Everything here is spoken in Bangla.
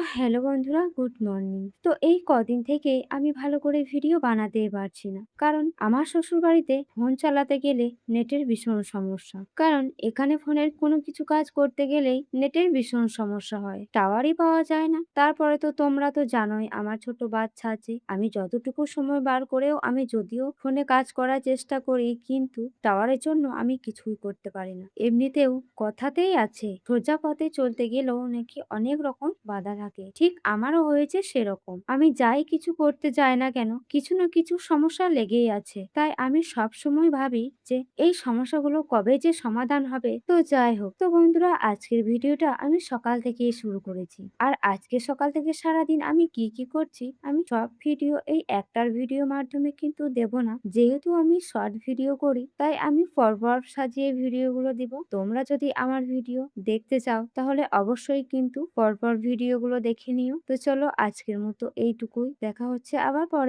হ্যালো বন্ধুরা, গুড মর্নিং। এই কদিন থেকে আমি ভালো করে ভিডিও বানাতেই পারছি না, কারণ আমার শ্বশুর বাড়িতে ফোন চালাতে গেলে নেটের ভীষণ সমস্যা। কারণ এখানে ফোনের কোনো কিছু কাজ করতে গেলেই নেটের ভীষণ সমস্যা হয়, টাওয়ারই পাওয়া যায় না। তারপরে তো তোমরা তো জানোই আমার ছোট বাচ্চা আছে, আমি যতটুকু সময় বার করেও আমি যদিও ফোনে কাজ করার চেষ্টা করি, কিন্তু টাওয়ারের জন্য আমি কিছুই করতে পারি না। এমনিতেও কথাতেই আছে সোজা পথে চলতে গেলেও নাকি অনেক রকম বাধা থাকে, ঠিক আমারও হয়েছে সেরকম। আমি যাই কিছু করতে যাই না কেন, কিছু না কিছু সমস্যা লেগেই আছে। তাই আমি সব সময় ভাবি যে এই সমস্যাগুলো কবে যে সমাধান হবে। তো যাই হোক, তো বন্ধুরা, আজকের ভিডিওটা আমি সকাল থেকেই শুরু করেছি। আর আজকে সকাল থেকে সারাদিন আমি কি কি করছি আমি সব ভিডিও এই একটার ভিডিও মাধ্যমে কিন্তু দেব না। যেহেতু আমি শর্ট ভিডিও করি, তাই আমি পরপর সাজিয়ে ভিডিওগুলো দিব। তোমরা যদি আমার ভিডিও দেখতে চাও তাহলে অবশ্যই কিন্তু পরপর ভিডিওগুলো দেখে নিও। তো চলো, আজকের মতো এইটুকুই, দেখা হচ্ছে আবার পরে।